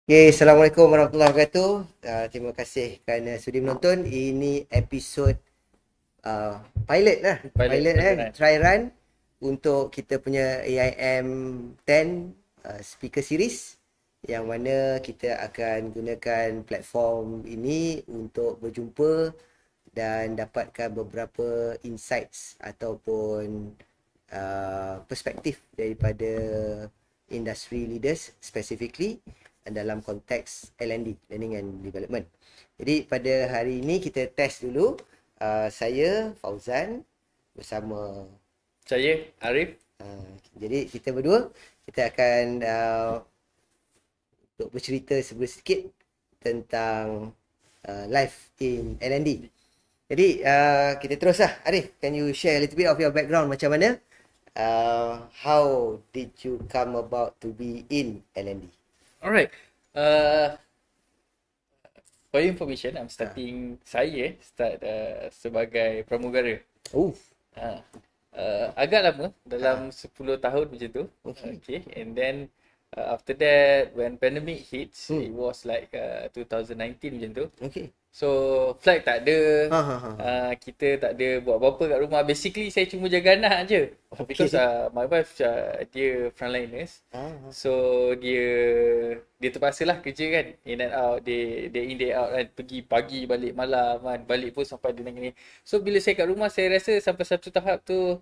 Okay, Assalamualaikum warahmatullahi wabarakatuh. Terima kasih kerana sudi menonton. Ini episod pilot lah. Pilot Pilot perdana. try run untuk kita punya AIM 10 speaker series yang mana kita akan gunakan platform ini untuk berjumpa dan dapatkan beberapa insights ataupun perspektif daripada industry leaders specifically dalam konteks L&D, Learning and Development. Jadi pada hari ini kita test dulu. Saya Fauzan bersama Saya Arif. jadi kita berdua kita akan untuk bercerita sedikit tentang life in L&D. Jadi kita teruslah. Arif, can you share a little bit of your background macam mana? How did you come about to be in L&D? Alright. For your information, I'm starting start sebagai pramugara. Oh, Uh, Agak lama, dalam 10 tahun macam tu. okay. Okay. And then after that, when pandemic hits, it was like 2019 macam tu. Okay. So flight tak ada, Ha ha ha. kita tak ada buat apa-apa kat rumah. Basically saya cuma jaga anak je. Okay. Because my wife dia frontliners. Ha ha. So dia terpaksalah kerja kan, in and out, dia in day out kan, pergi pagi balik malam kan, balik pun sampai dia ni. So bila saya kat rumah, saya rasa sampai satu tahap tu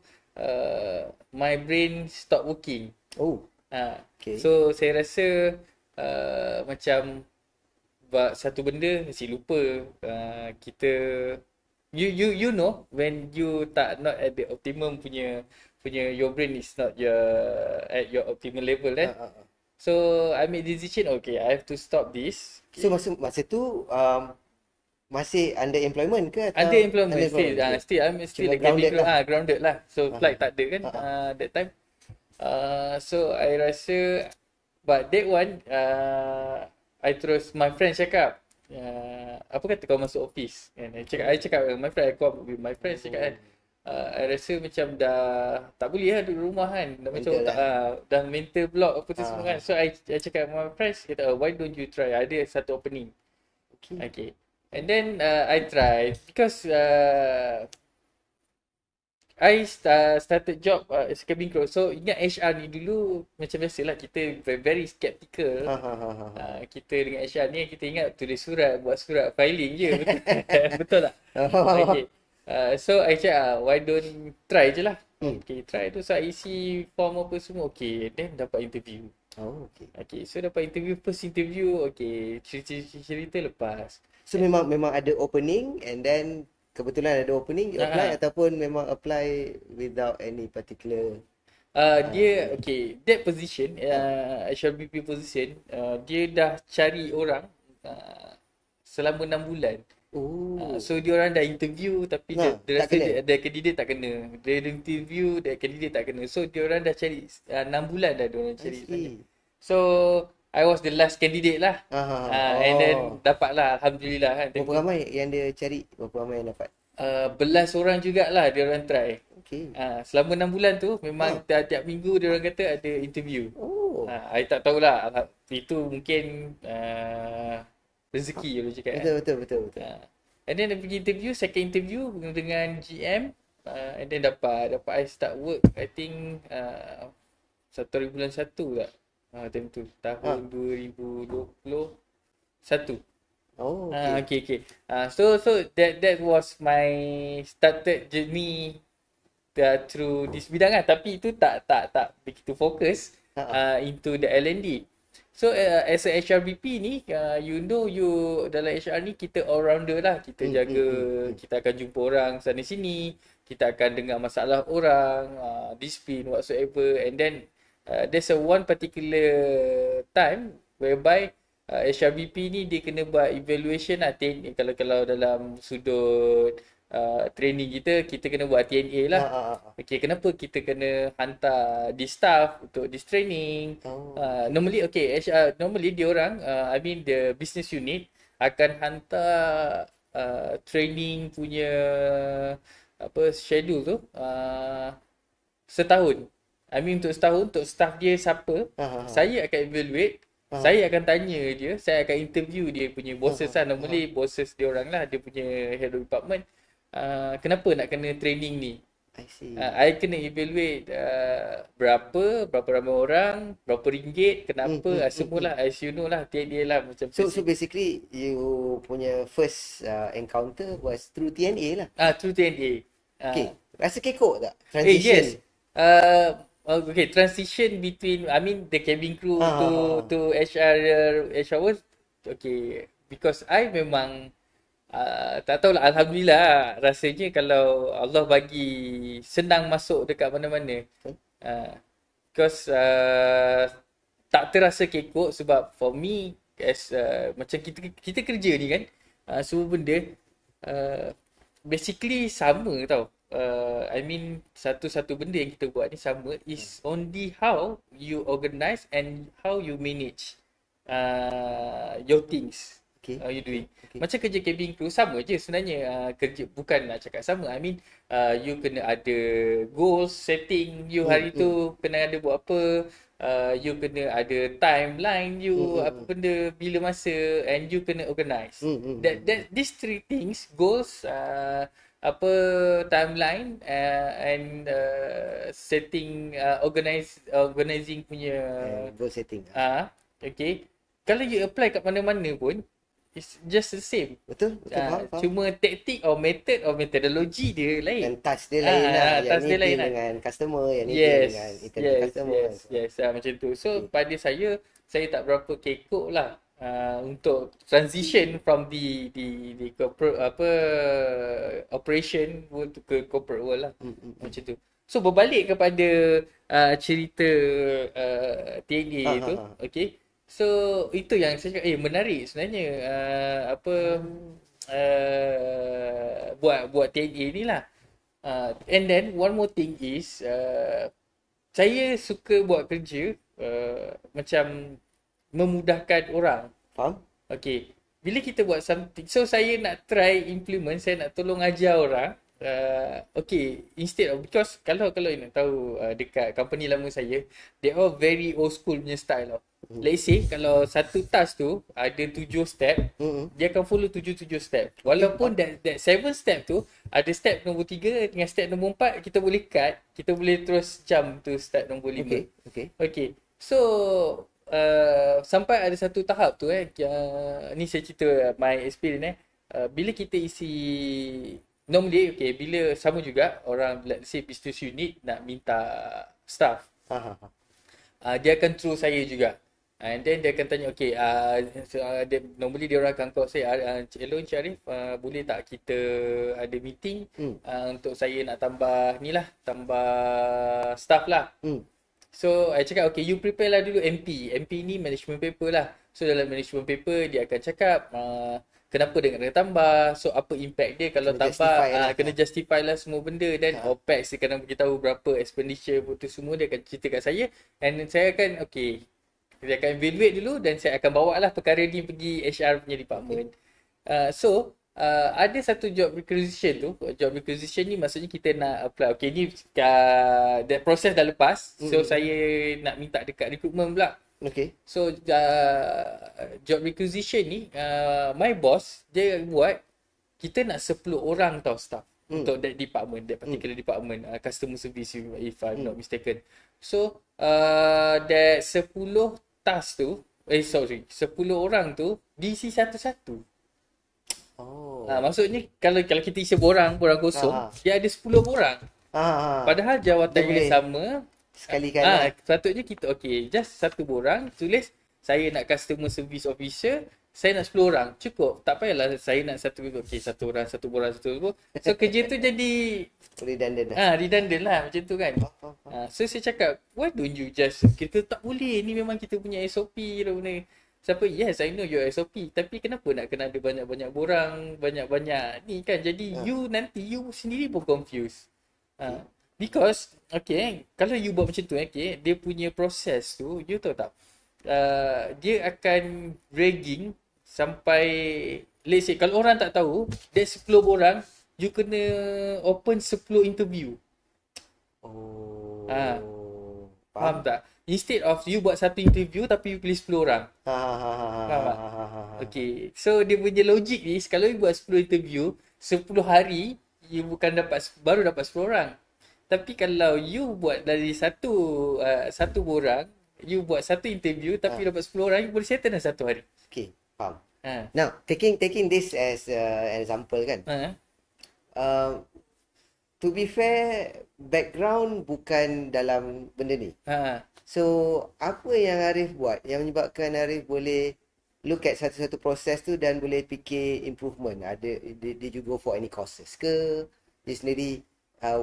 my brain stop working. Oh, okay. So saya rasa macam buat satu benda mesti lupa. Kita you know when you tak not at the optimum punya your brain is not at your optimal level kan. So I made decision, okay, I have to stop this. So masa tu masih under employment ke atau Under employment still, okay. still I'm still Cuma a cabin grounded crew, lah. grounded lah. So flight tak ada kan that time. So I rasa, but that one I terus, my friend cakap, apa kata kau masuk office kan. I cakap with my friend, aku with my friend cakap kan, I rasa macam dah tak boleh lah duduk rumah kan, dah macam Mental tak, dah mental block apa tu semua kan. So I cakap with my friends, kata why don't you try, ada satu opening. Okay. Okay. And then I tried because I started job as a cabin crew. So ingat HR ni dulu macam biasalah, kita very skeptical. Ha ha ha ha. Kita dengan HR ni, kita ingat tulis surat, buat surat filing je. Betul, betul tak? Okay. So I cakap, why don't try je lah. Okay, try tu. So I isi form apa semua. Okay, then dapat interview. Oh, okay. Okay, so dapat interview, first interview. Okay, cerita lepas. So memang ada opening and then kebetulan ada opening you apply ataupun memang apply without any particular Dia okay, that position, HRBP position, dia dah cari orang selama 6 bulan. oh So dia orang dah interview tapi dia tak rasa kena. dia candidate tak kena. Dia interview, dia candidate tak kena. So dia orang dah cari 6 bulan dah dia orang I cari. see. So I was the last candidate lah. And then dapat lah, alhamdulillah kan. Berapa ramai yang dia cari? Berapa ramai yang dapat? Belas orang jugalah dia orang try. Okay. Selama 6 bulan tu memang tiap minggu dia orang kata ada interview. Oh, I tak tahulah, itu mungkin rezeki orang cakap kan. betul. And then dia pergi interview, second interview dengan GM, and then dapat I start work, I think 1 bulan 1 tak? Time tu tahun 2021. Oh, okay. Okay. So that was my started journey through this bidang lah. Tapi itu tak begitu fokus into the L&D. So as a HRBP ni, you dalam HR ni kita all rounder lah. Kita jaga, kita akan jumpa orang sana sini, kita akan dengar masalah orang, disiplin whatsoever, and then there's a one particular time whereby HRBP ni dia kena buat evaluation lah. Kalau dalam sudut training kita kena buat TNA lah. Okay, kenapa kita kena hantar di staff untuk this training? Normally normally dia orang, I mean the business unit akan hantar training punya schedule tu setahun. I mean untuk setahun, untuk staff dia siapa, saya akan evaluate Saya akan tanya dia, saya akan interview dia punya bosses lah. Normally bosses dia orang lah, dia punya head of department. Kenapa nak kena training ni? I see. I kena evaluate berapa ramai orang, berapa ringgit, kenapa, semualah as you know lah, dia lah macam So basically you punya first encounter was through TNA lah. through TNA. Okay. Rasa kekok tak? Yes. Transition. Okay, transition between, I mean, the cabin crew to HR was okay, because I memang tak tahulah, alhamdulillah rasanya kalau Allah bagi senang masuk dekat mana-mana. Because tak terasa kekok sebab for me as macam kita kerja ni kan, semua benda basically sama tau. I mean satu-satu benda yang kita buat ni sama, is only how you organize and how you manage your things. Okay. How you doing. Okay. Macam kerja cabin crew sama je sebenarnya. Kerja bukan nak cakap sama. I mean you kena ada goals setting you hari tu, kena ada buat apa. You kena ada timeline you, apa benda, bila masa, and you kena organize. That these three things, goals, apa, timeline, and setting, organizing punya Goal setting. okay. Kalau you apply kat mana-mana pun, it's just the same. Betul? Faham. Cuma taktik or method or methodology dia lain. Dan task dia lain lah. Task Yang dia ni lain deal lah. dengan customer, yang ni deal Yes, dengan internal customer. yes, macam tu. So pada saya tak berapa kekok lah untuk transition from the corporate, apa, operation world ke corporate world lah. Macam tu. So berbalik kepada cerita TNA tu, okay. So itu yang saya cakap, menarik sebenarnya, buat TNA ni lah. And then one more thing is saya suka buat kerja macam memudahkan orang. Faham? Okay, bila kita buat something, so saya nak try implement, saya nak tolong ajar orang. Okay, instead of, because kalau nak tahu dekat company lama saya, they all very old school punya style tau. Let's say kalau satu task tu ada 7 step, dia akan follow 7 step. Walaupun that 7 step tu ada step nombor 3 dengan step nombor 4, kita boleh cut, kita boleh terus jump to step nombor 5. Okay. So sampai ada satu tahap tu ni saya cerita my experience bila kita isi, normally okay, bila sama juga orang, let's say business unit nak minta staff, dia akan through saya juga. And then dia akan tanya, okay, normally dia orang akan call saya, hello Encik Arif, boleh tak kita ada meeting untuk saya nak tambah ni lah, tambah staff lah. So I cakap, okay, you prepare lah dulu MP ni management paper lah. So dalam management paper dia akan cakap kenapa dia kena tambah, so apa impact dia kalau kena tambah, kena justify lah semua benda. Dan OPEX dia kena beritahu berapa expenditure tu semua, dia akan cerita kat saya. And saya akan, okay, dia akan evaluate dulu, dan saya akan bawa lah perkara ni pergi HR punya department. So ada satu job requisition tu. Job requisition ni maksudnya kita nak apply. Okay, ni that process dah lepas. So saya nak minta dekat recruitment pula. Okay. So job requisition ni my boss dia buat, kita nak 10 orang tau staff untuk that department, that particular department, customer service if I'm not mistaken. So that 10 task tu, 10 orang tu diisi satu-satu. Maksudnya kalau kita isi borang kosong, dia ada 10 borang. Padahal jawatan yang sama, sekali-kali. Sepatutnya kita, okay, just satu borang, tulis saya nak customer service officer, saya nak 10 orang, cukup. Tak payahlah saya nak satu orang, satu borang. So kerja tu jadi redundant lah macam tu kan. So saya cakap, why don't you just, kita tak boleh, ni memang kita punya SOP benda. Siapa, yes I know your SOP, tapi kenapa nak kena ada banyak-banyak borang, banyak-banyak ni kan. Jadi you sendiri pun confused. Because okay, kalau you buat macam tu, okay, dia punya proses tu, you tahu tak, dia akan dragging sampai, let's say kalau orang tak tahu, dia 10 orang, you kena open 10 interview. Faham tak? Instead of you buat satu interview tapi you pilih 10 orang. Faham tak? Okay. So dia punya logik ni, kalau you buat 10 interview, 10 hari you bukan baru dapat 10 orang. Tapi kalau you buat dari satu orang, you buat satu interview tapi dapat 10 orang, you boleh settle dalam satu hari. Okay, faham. Now, taking this as an example kan. To be fair, background bukan dalam benda ni. So, apa yang Arif buat yang menyebabkan Arif boleh look at satu-satu proses tu dan boleh fikir improvement? Did you go for any courses ke? Dia sendiri,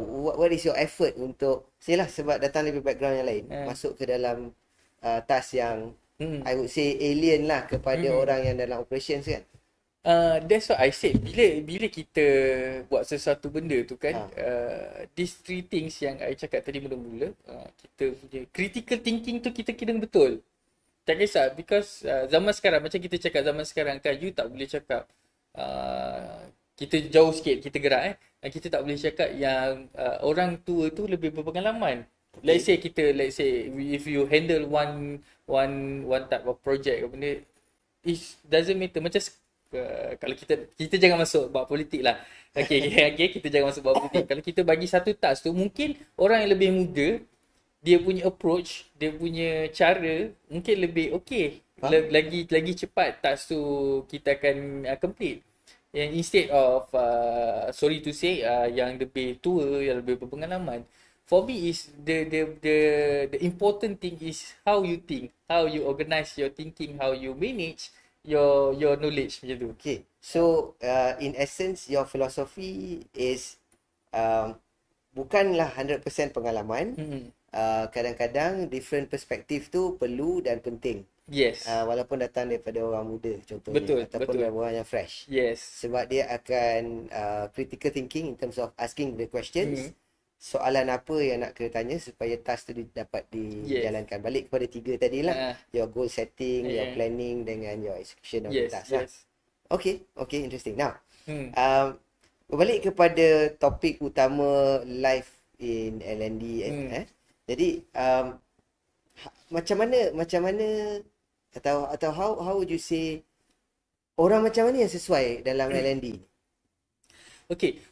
what is your effort untuk, sebab datang dari background yang lain, masuk ke dalam task yang I would say alien lah kepada orang yang dalam operations kan. That's what I said. Bila kita buat sesuatu benda tu kan, these three things yang I cakap tadi mula-mula, kita punya critical thinking tu kita kira betul. Tak kisah, because zaman sekarang, macam kita cakap zaman sekarang kan, you tak boleh cakap kita jauh sikit, kita gerak kita tak boleh cakap yang orang tua tu lebih berpengalaman. Let's say if you handle one type of project, benda it doesn't matter. Macam kalau kita jangan masuk bab politik lah. Okay, kita jangan masuk bab politik. Kalau kita bagi satu task tu, mungkin orang yang lebih muda, dia punya approach, dia punya cara mungkin lebih okay, lagi cepat task tu kita akan complete. Yang instead of sorry to say, yang lebih tua, yang lebih berpengalaman. For me is the important thing is how you think, how you organize your thinking, how you manage your knowledge macam tu. Okay. So in essence your philosophy is bukanlah 100% pengalaman. Kadang-kadang different perspektif tu perlu dan penting. Yes. Walaupun datang daripada orang muda contohnya, ataupun orang yang fresh. Yes. Sebab dia akan critical thinking in terms of asking the questions. Soalan apa yang nak kena tanya supaya task tu dapat dijalankan. Balik kepada 3 tadi lah. Your goal setting, your planning dengan your execution of the task lah. Okay, interesting. Now, balik kepada topik utama life in L&D. Jadi, macam mana atau how would you say, orang macam mana yang sesuai dalam L&D? Okay,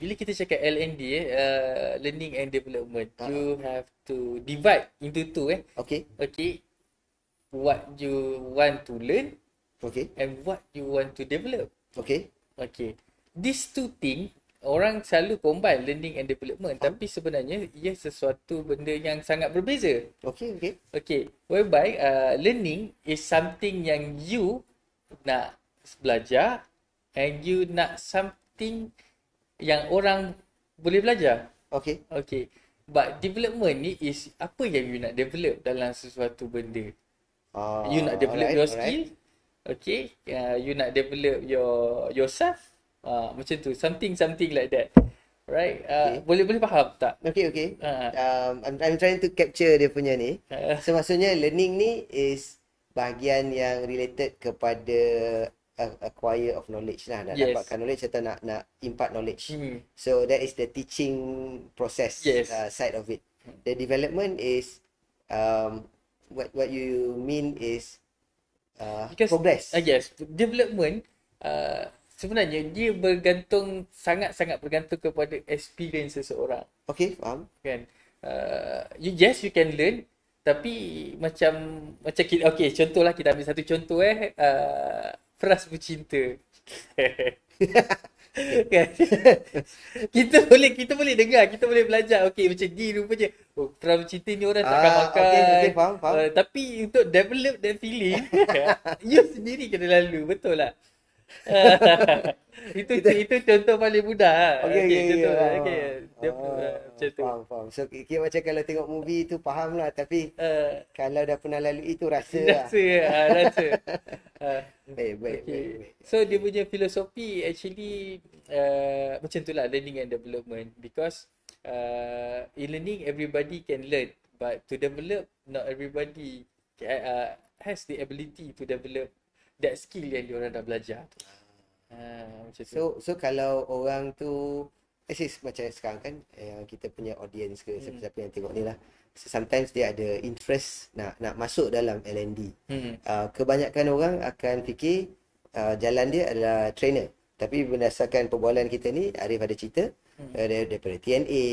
bila kita cakap L&D, learning and development, you have to divide into two. Okay, what you want to learn, and what you want to develop. Okay. These two things, orang selalu combine learning and development, tapi sebenarnya ia sesuatu benda yang sangat berbeza. Okay. Whereby learning is something yang you nak belajar, and you nak something yang orang boleh belajar. Okay. But development ni is apa yang you nak develop dalam sesuatu benda. You nak develop your skill. Okay. You nak develop yourself. Macam tu. Something like that. Right? Boleh faham tak? Okay. I'm trying to capture dia punya ni. So maksudnya learning ni is bahagian yang related kepada acquire of knowledge lah, nak dapatkan knowledge atau nak impart knowledge. So that is the teaching process side of it. The development is what you mean is progress. Yes, development sebenarnya dia sangat-sangat bergantung kepada experience seseorang. Okay, faham. Kan? You can learn, tapi macam kita, okay, contohlah kita ambil satu contoh Fras bercinta. Kan? kita boleh dengar, kita boleh belajar. Okey, macam ni rupanya. Fras bercinta ni orang takkan makan. Okay, faham. Tapi untuk develop that feeling, you sendiri kena lalu, betul lah. itu contoh paling mudah. Faham. So kira macam kalau tengok movie tu faham lah, tapi kalau dah pernah lalui tu rasa. Baik. So dia punya filosofi actually macam tu lah, learning and development. Because in learning everybody can learn, but to develop not everybody has the ability to develop that skill yang diorang dah belajar tu. Macam tu. So kalau orang tu macam sekarang kan yang kita punya audience ke siapa-siapa yang tengok ni lah. So, sometimes dia ada interest nak masuk dalam L&D. Kebanyakan orang akan fikir jalan dia adalah trainer. Tapi berdasarkan perbualan kita ni, Arif ada cerita daripada TNA,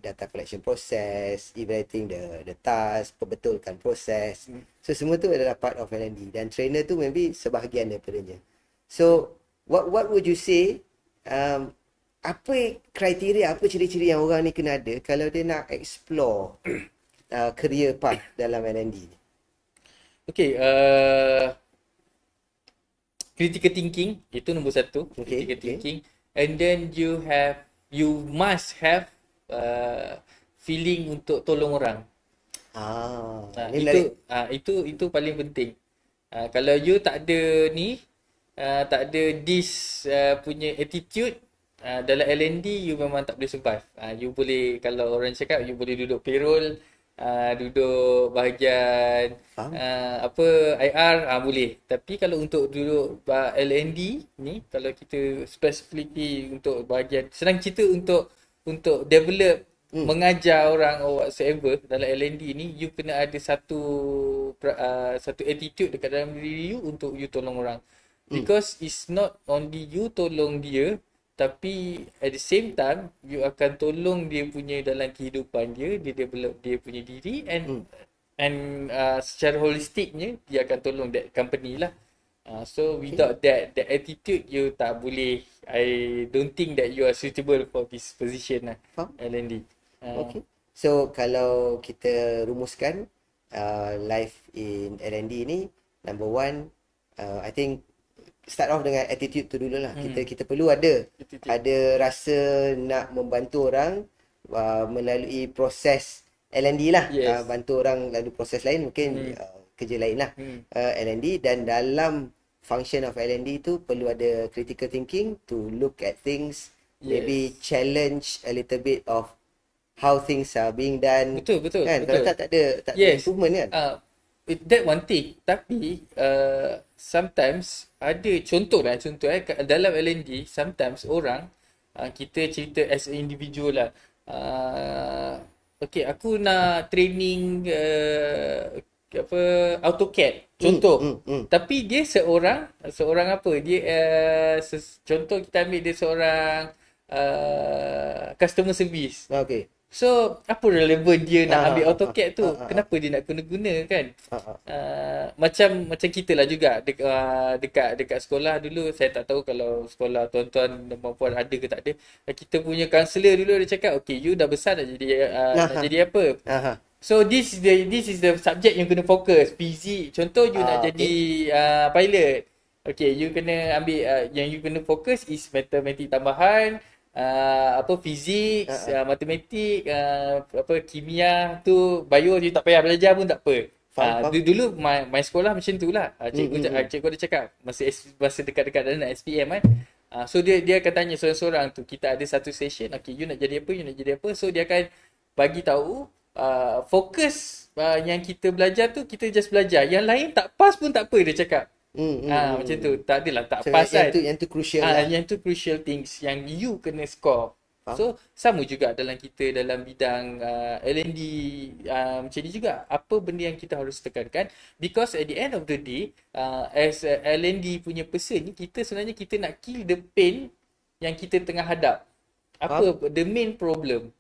data collection process, evaluating the task, perbetulkan proses. So semua tu adalah part of L&D dan trainer tu maybe sebahagian daripadanya. So what would you say, apa kriteria, apa ciri-ciri yang orang ni kena ada kalau dia nak explore career path dalam L&D ni? Okay, critical thinking itu nombor satu. Critical thinking, and then you must have feeling untuk tolong orang. Itu paling penting. Kalau you tak ada ni, tak ada this punya attitude, dalam L&D you memang tak boleh survive. You boleh, kalau orang cakap, you boleh duduk payroll, duduk bahagian IR boleh. Tapi kalau untuk duduk L&D ni, kalau kita specifically untuk bahagian, senang cerita untuk develop, mengajar orang or whatsoever dalam L&D ni, you kena ada satu attitude dekat dalam diri you untuk you tolong orang. Because it's not only you tolong dia, tapi at the same time you akan tolong dia punya dalam kehidupan dia develop dia punya diri, and secara holistiknya dia akan tolong that company lah. So without that attitude, you tak boleh, I don't think that you are suitable for this position lah, L&D. Okay. So kalau kita rumuskan life in L&D ni, number one, I think start off dengan attitude tu dulu lah. Kita perlu ada rasa nak membantu orang melalui proses L&D lah. Bantu orang lalu proses lain, mungkin kerja lain lah, L&D. Dan dalam function of L&D tu perlu ada critical thinking to look at things, maybe challenge a little bit of how things are being done. Betul. Kan? Kalau tak ada improvement kan. That one thing. Tapi sometimes ada contoh dalam L&D, sometimes orang, kita cerita as an individual lah, okay, aku nak training AutoCAD contoh. Tapi dia seorang apa, dia contoh kita ambil dia seorang customer service. Okay. So apa relevan dia nak ambil AutoCAD tu? Kenapa dia nak guna kan? Macam kita lah juga dekat sekolah dulu. Saya tak tahu kalau sekolah tuan-tuan dan puan ada ke tak ada. Kita punya kaunselor dulu dia cakap, okay, you dah besar nak jadi apa? So this is the subject yang kena fokus. Fizik, contoh you nak jadi pilot. Okay, you kena ambil yang you kena fokus is matematik tambahan, fizik, matematik, kimia tu, bio you tak payah belajar pun tak apa. Dulu my sekolah macam tu lah. Cikgu dia cakap masa dekat-dekat nak SPM kan. So dia akan tanya seorang-seorang tu, kita ada satu session, okay, you nak jadi apa? So dia akan bagi tahu fokus yang kita belajar tu, kita just belajar. Yang lain tak pass pun tak apa, dia cakap. Macam tu. Tak adalah tak so, pass kan. Yang tu crucial lah. Yang tu crucial things yang you kena score. So sama juga dalam bidang L&D macam ni juga. Apa benda yang kita harus tekankan, because at the end of the day, as L&D punya person ni, kita sebenarnya kita nak kill the pain yang kita tengah hadap. Apa the main problem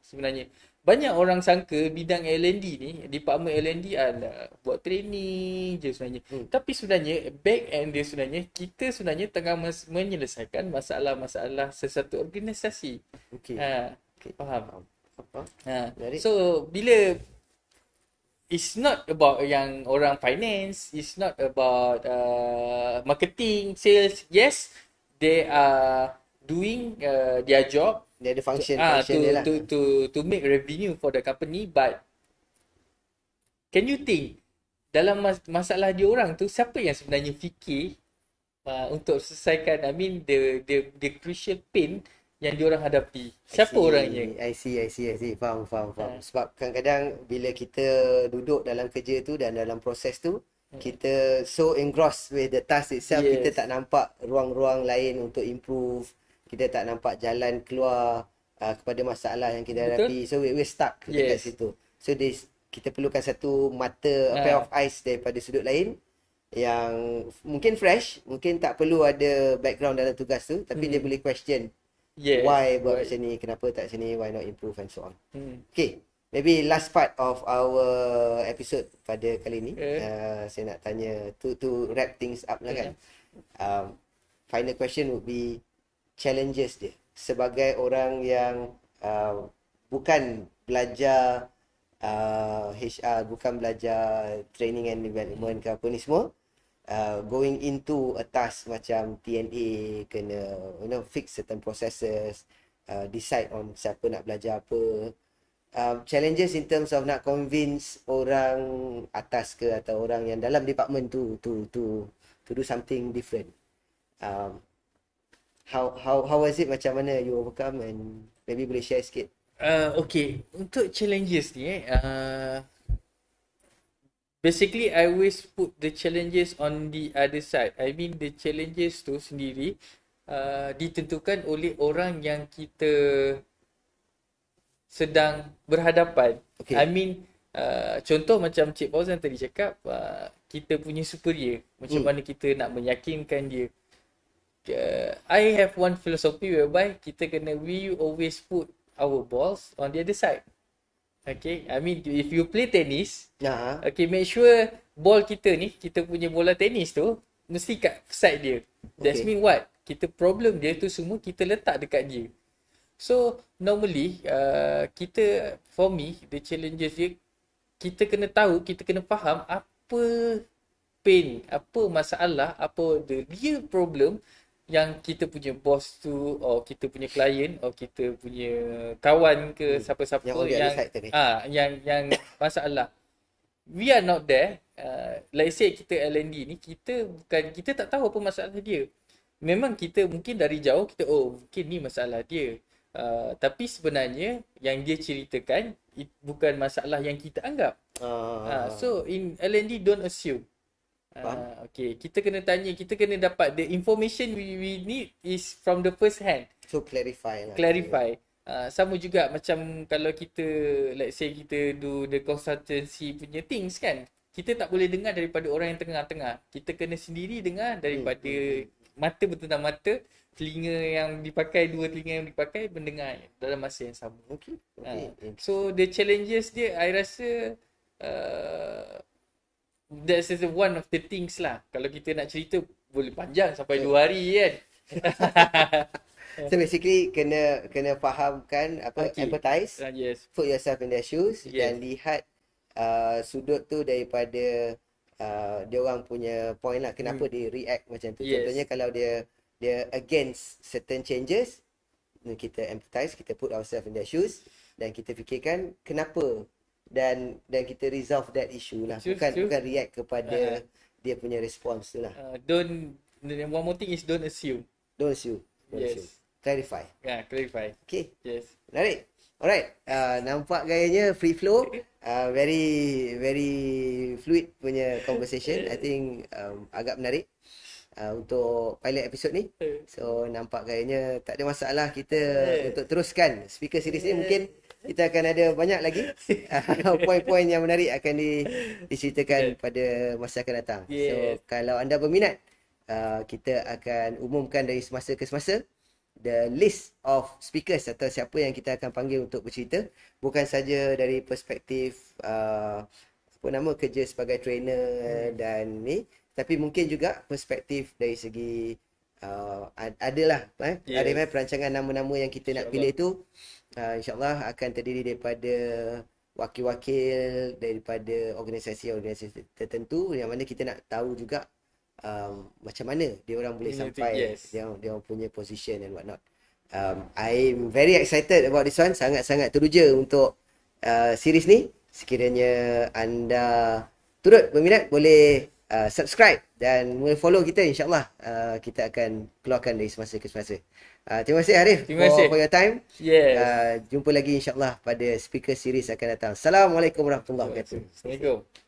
sebenarnya. Banyak orang sangka bidang L&D ni, department L&D adalah buat training je sebenarnya. Tapi sebenarnya back end dia sebenarnya, kita sebenarnya tengah menyelesaikan masalah-masalah sesuatu organisasi. Okay. Faham. So bila it's not about yang orang finance, it's not about marketing, sales. Yes, they are doing their job. Dia ada function dia lah. To make revenue for the company, but can you think dalam masalah dia orang tu, siapa yang sebenarnya fikir untuk selesaikan, I mean the crucial pain yang dia orang hadapi? Siapa orangnya? I see. Faham. Sebab kadang-kadang bila kita duduk dalam kerja tu dan dalam proses tu, kita so engrossed with the task itself, kita tak nampak ruang-ruang lain untuk improve. kita tak nampak jalan keluar kepada masalah yang kita hadapi. So we're stuck dekat situ. So kita perlukan satu mata, a pair of eyes daripada sudut lain yang mungkin fresh, mungkin tak perlu ada background dalam tugas tu, tapi dia boleh question why buat macam ni, kenapa tak macam ni, why not improve and so on. Okay, maybe last part of our episode pada kali ni, saya nak tanya to wrap things up lah kan. Final question would be challenges dia sebagai orang yang bukan belajar HR, bukan belajar training and development ke apa ni semua, going into a task macam TNA, kena fix certain processes, decide on siapa nak belajar apa, challenges in terms of nak convince orang atas ke atau orang yang dalam department tu to do something different. How was it, macam mana you overcome, and maybe boleh share sikit. Okay, untuk challenges ni basically I always put the challenges on the other side. I mean the challenges tu sendiri ditentukan oleh orang yang kita sedang berhadapan. I mean contoh macam Cik Fauzan tadi cakap, kita punya superior, macam mana kita nak meyakinkan dia. I have one philosophy whereby we always put our balls on the other side. Okay, I mean if you play tennis, okay, make sure ball kita ni, kita punya bola tenis tu mesti kat side dia. That's mean what? Kita problem dia tu semua kita letak dekat dia. So normally for me the challenges dia, kita kena tahu, kita kena faham apa pain, apa masalah, apa the real problem yang kita punya boss tu, or kita punya klien, or kita punya kawan ke siapa-siapa yang masalah. We are not there. Like say kita L&D ni, kita tak tahu apa masalah dia. Memang kita mungkin dari jauh kita mungkin ni masalah dia. Tapi sebenarnya yang dia ceritakan bukan masalah yang kita anggap. So in L&D don't assume. Okay, kita kena tanya, kita kena dapat the information we need is from the first hand. So clarify lah. Sama juga macam kalau kita, let's say kita do the consultancy punya things kan, kita tak boleh dengar daripada orang yang tengah-tengah. Kita kena sendiri dengar daripada mata bertentang mata, telinga yang dipakai, dua telinga yang dipakai mendengar dalam masa yang sama. So the challenges dia, I rasa that's one of the things lah. Kalau kita nak cerita boleh panjang sampai 2 hari kan. So basically kena fahamkan empathize, put yourself in their shoes, dan lihat sudut tu daripada dia orang punya point lah, kenapa dia react macam tu. Contohnya kalau dia against certain changes, kita empathize, kita put ourselves in their shoes, dan kita fikirkan kenapa, dan kita resolve that issue lah. Bukan react kepada dia punya response tu lah. One more thing is don't assume. Assume. Clarify. Clarify. Okay. Yes. Menarik. Alright. Nampak gayanya free flow. Very very fluid punya conversation. I think agak menarik untuk pilot episode ni. So nampak gayanya tak ada masalah kita untuk teruskan speaker series ni. Mungkin kita akan ada banyak lagi poin-poin yang menarik akan diceritakan pada masa akan datang. So kalau anda berminat, kita akan umumkan dari semasa ke semasa the list of speakers atau siapa yang kita akan panggil untuk bercerita, bukan saja dari perspektif kerja sebagai trainer dan ni, tapi mungkin juga perspektif dari segi adalah ada perancangan nama-nama yang kita nak pilih tu. InsyaAllah akan terdiri daripada wakil-wakil daripada organisasi-organisasi tertentu, yang mana kita nak tahu juga macam mana dia orang boleh sampai dia orang punya position and whatnot. I'm very excited about this one. Sangat-sangat teruja untuk series ni. Sekiranya anda turut berminat, boleh subscribe dan boleh follow kita. InsyaAllah kita akan keluarkan dari semasa ke semasa. Terima kasih Arif for your time. Jumpa lagi insyaAllah pada speaker series akan datang. Assalamualaikum warahmatullahi wabarakatuh. Assalamualaikum.